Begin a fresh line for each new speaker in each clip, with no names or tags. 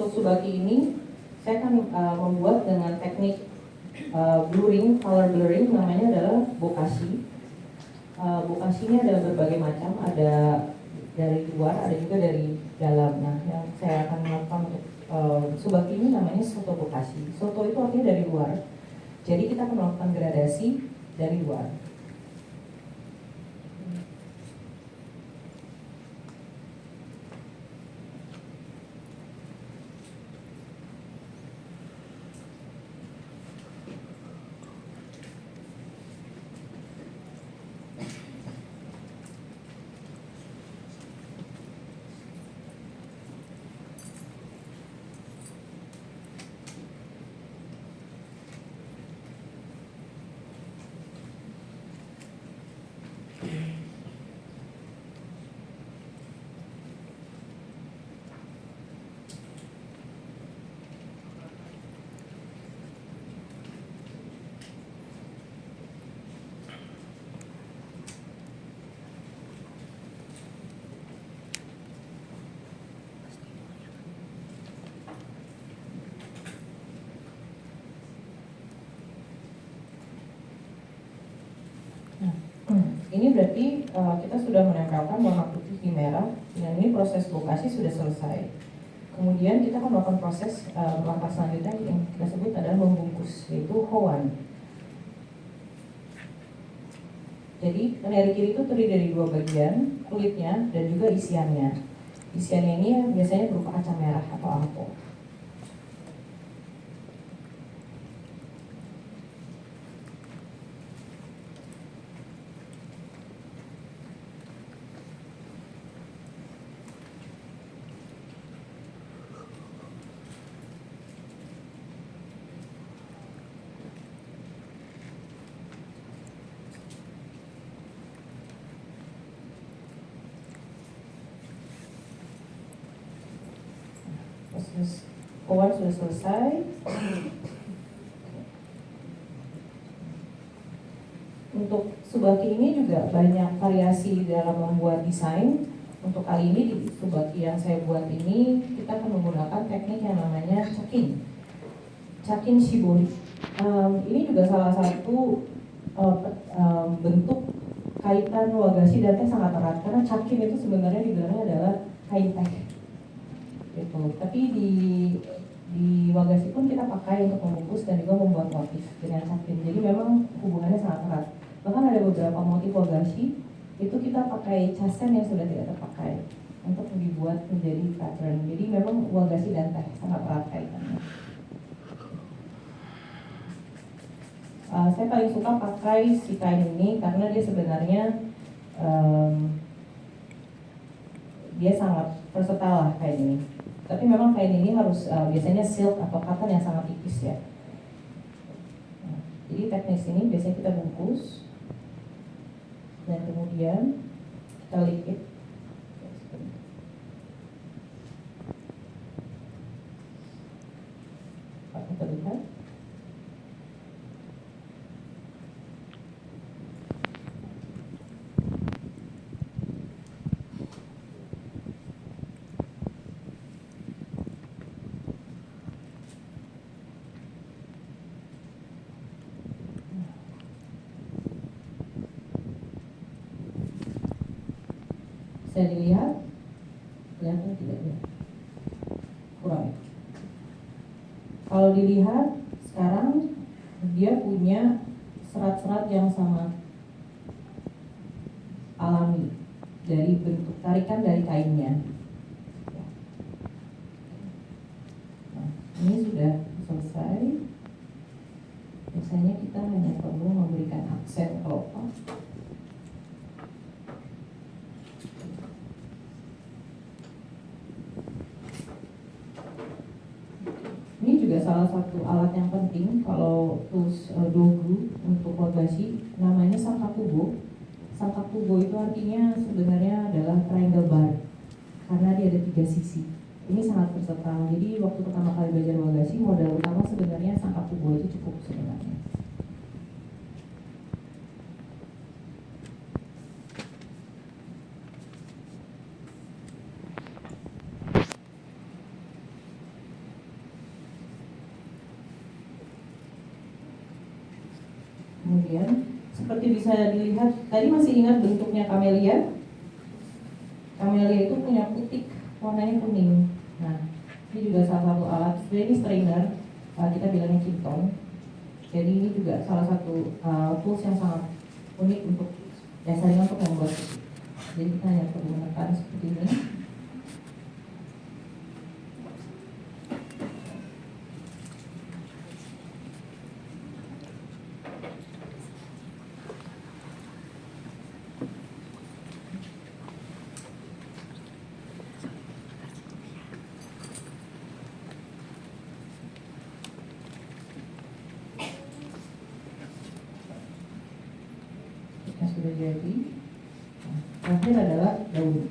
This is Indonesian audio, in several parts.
untuk Subaki ini saya akan membuat dengan teknik blurring, color blurring, namanya adalah bokashi. Bokashi ini ada berbagai macam, ada dari luar, ada juga dari dalam. Nah, yang saya akan melakukan untuk Subaki ini namanya soto bokashi. Soto itu artinya dari luar, jadi kita akan melakukan gradasi dari luar. Ini berarti kita sudah menempelkan warna putih di merah, dan ini proses bokashi sudah selesai. Kemudian kita akan melakukan proses langkah selanjutnya yang kita sebut adalah membungkus, yaitu hoan. Jadi kenari kiri itu terdiri dari dua bagian, kulitnya dan juga isiannya. Isiannya ini biasanya berupa kaca merah atau alpo. Proses hoan sudah selesai. Untuk Subaki ini juga banyak variasi dalam membuat desain. Untuk kali ini di Subaki yang saya buat ini, kita akan menggunakan teknik yang namanya Chakin Shibori. Ini juga salah satu bentuk kaitan wagashi dan teh sangat erat, karena Chakin itu sebenarnya dibilangnya adalah kain teh. Gitu. Tapi di wagashi pun kita pakai untuk membungkus dan juga membuat motif dengan Chakin. Jadi memang hubungannya sangat erat. Bahkan ada beberapa motif wagashi itu kita pakai chasen yang sudah tidak terpakai untuk dibuat menjadi pattern. Jadi memang wagashi dan teh sangat erat kaitannya. Saya paling suka pakai si kain ini karena dia sebenarnya dia sangat versatile lah kain ini. Tapi memang kain ini harus biasanya silk atau cotton yang sangat tipis ya. Jadi teknis ini biasanya kita bungkus dan kemudian kita lipat. Kita lihat. Saya dilihat, kelihatan tidak ya? Kurang. Kalau dilihat sekarang dia punya serat-serat yang sama alami dari bentuk tarikan dari kainnya. Nah, ini sudah selesai. Biasanya kita hanya perlu memberikan aksen kelopak. Ini juga salah satu alat yang penting kalau tools dogu untuk wagashi, namanya sankakubo. Sankakubo itu artinya sebenarnya adalah triangle bar karena dia ada 3 sisi. Ini sangat versatile. Jadi waktu pertama kali belajar wagashi, modal utama sebenarnya sankakubo itu cukup sebenarnya. kemudian seperti bisa dilihat, tadi masih ingat bentuknya kamelia? Kamelia itu punya putik, warnanya kuning. Nah, ini juga salah satu alat, sebenarnya ini strainer, kita bilangnya Kinton. Jadi ini juga salah satu tools yang sangat unik untuk dasarnya untuk membuat putik. Jadi kita hanya perlu menekan seperti ini. Sudah jadi. Terakhir adalah daun.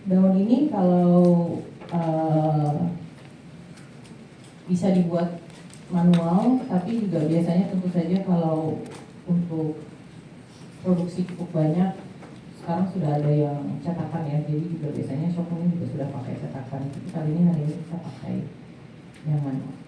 Daun ini kalau bisa dibuat manual, tapi juga biasanya tentu saja kalau untuk produksi cukup banyak, sekarang sudah ada yang cetakan ya, jadi juga biasanya shop ini juga sudah pakai cetakan. Tapi hari ini kita pakai yang manual.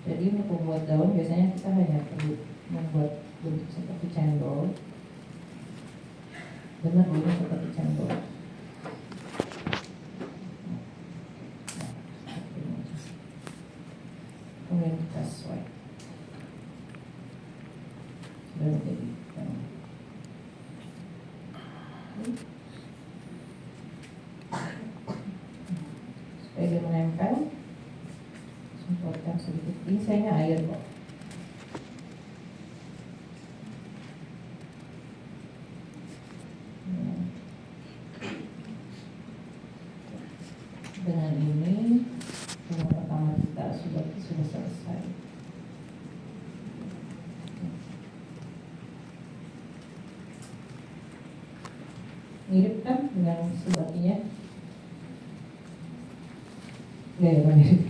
Jadi untuk membuat daun biasanya kita hanya perlu membuat bentuk seperti cendol. Benar bentuk seperti cendol. Kemudian kita swipe. Sudah menjadi daun. Supaya dia menempel, semprotkan sedikit. Ini sayangnya air kok. Dengan ini, yang pertama kita sudah selesai. Mirip kan dengan subakinya? Nggak ya, mirip.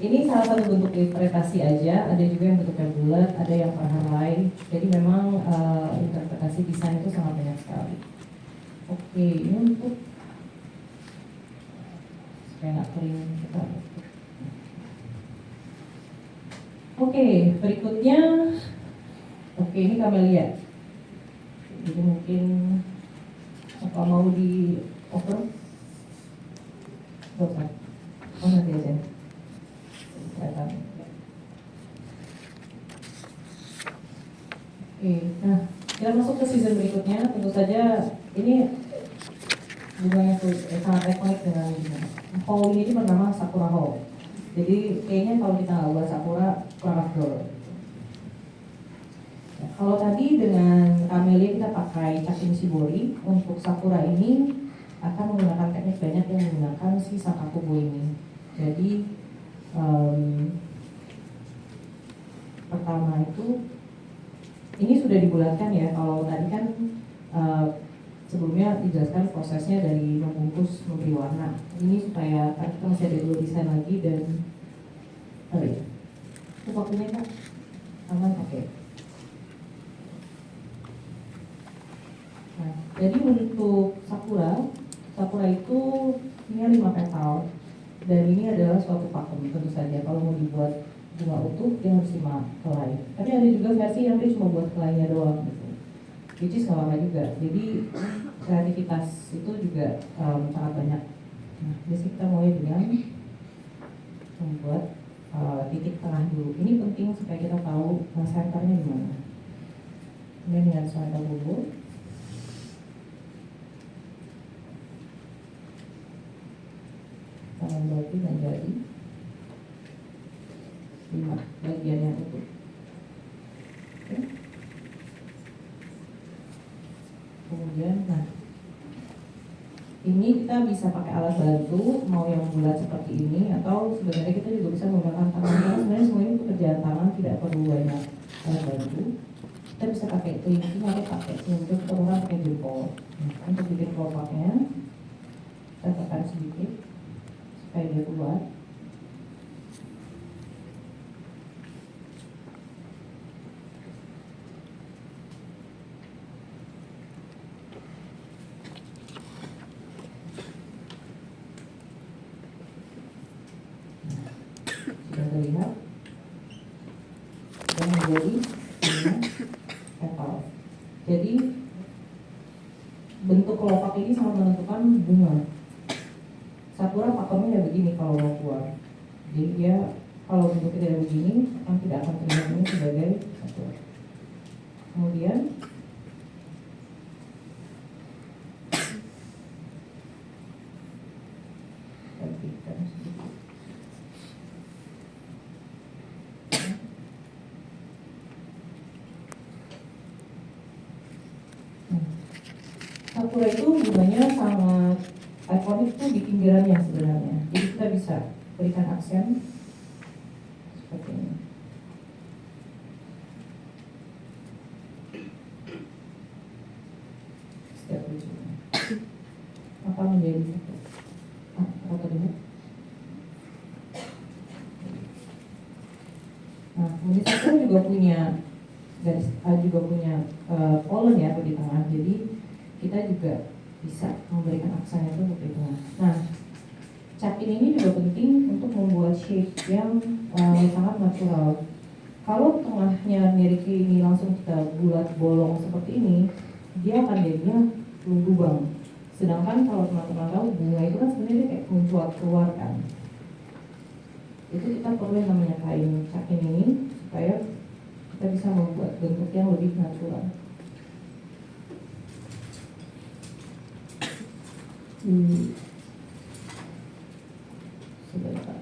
Ini salah satu bentuk interpretasi aja, ada juga yang bentuknya bulat, ada yang perhelai. Jadi memang interpretasi desain itu sangat banyak sekali. Oke, ini untuk supaya nggak kering kita. Oke, berikutnya, oke ini kamelia. Jadi mungkin apa mau di over? Oke, oh nanti aja. Oke, nah kita masuk ke season berikutnya. Tentu saja ini bunganya sangat ikonik dengan hall ini bernama Sakura Hall. Jadi kayaknya kalau kita nggak buat Sakura kurang afdol. Nah, kalau tadi dengan kamelia kita pakai Cakin Shibori, untuk Sakura ini akan menggunakan teknik banyak yang menggunakan si Sakakubo ini. Jadi pertama itu ini sudah dibulatkan ya. Kalau tadi kan sebelumnya dijelaskan prosesnya dari membungkus memberi warna. Ini supaya kita masih ada dulu desain lagi dan itu waktunya Kak aman pakai. Nah, jadi untuk Sakura itu punya 5 petal. Dan ini adalah suatu pakem tentu saja. Kalau mau dibuat bunga utuh dia harus 5 helai. Tapi ada juga versi yang dia cuma buat helainya doang gitu. Which is gak apa juga. Jadi kreativitas itu juga sangat banyak. Nah, jadi kita mulai dengan membuat titik tengah dulu. Ini penting supaya kita tahu senternya di mana. Kemudian dengan center dulu. Membagi menjadi 5 bagian yang utuh. Oke. Kemudian, nah ini kita bisa pakai alat bantu, mau yang bulat seperti ini, atau sebenarnya kita juga bisa menggunakan tangan. Sebenarnya semua ini pekerjaan tangan, tidak perlu banyak alat bantu. Kita kita bisa pakai kelinci atau pakai sendok atau bahkan pakai jempol. Untuk bikin kelopaknya kita tekan sedikit supaya dia keluar. Sudah terlihat dan menjadi petal. Jadi bentuk kelopak ini sangat menentukan bunga. Sakura pakemnya ya begini kalau mau keluar. Jadi dia kalau bentuknya tidak begini, yang tidak akan terlihat ini sebagai sakura. Kemudian kita sedikit. Sakura itu bunganya sangat ikonik tuh di pinggirannya sebenarnya. Jadi kita bisa berikan aksen seperti ini. Setiap ujungnya maka menjadi satu. Apa tadi? Nah, kemudian Sakura juga punya garis, juga punya pollen ya di tengah. Jadi kita juga bisa memberikan aksen itu di tengah. Nah, cakin ini juga penting untuk membuat shape yang sangat natural. Kalau tengahnya Neriki ini langsung kita bulat bolong seperti ini, dia akan jadinya lubang. Sedangkan kalau teman-teman tahu bunga itu kan sebenarnya kayak mencuat keluar kan. Itu kita perlu yang namanya kain cakin ini supaya kita bisa membuat bentuk yang lebih natural. Sebentar.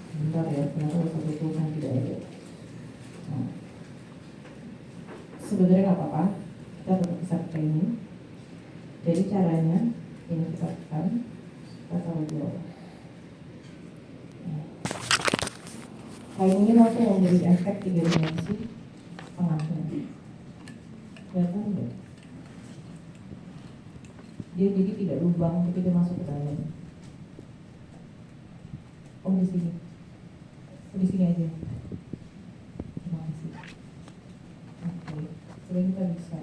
Sebentar ya, kenapa satu tulisan tidak ada. Nah, sebenarnya nggak apa-apa, kita tetap bisa pakai ini. Jadi caranya ini kita tekan, kita taruh di bawah. Kain ini langsung memberi efek 3 dimensi tengahnya. Kelihatan nggak? Dia jadi tidak lubang ketika masuk ke dalam. Oh di sini, di sini aja. Terima kasih. Oke, jadi kita bisa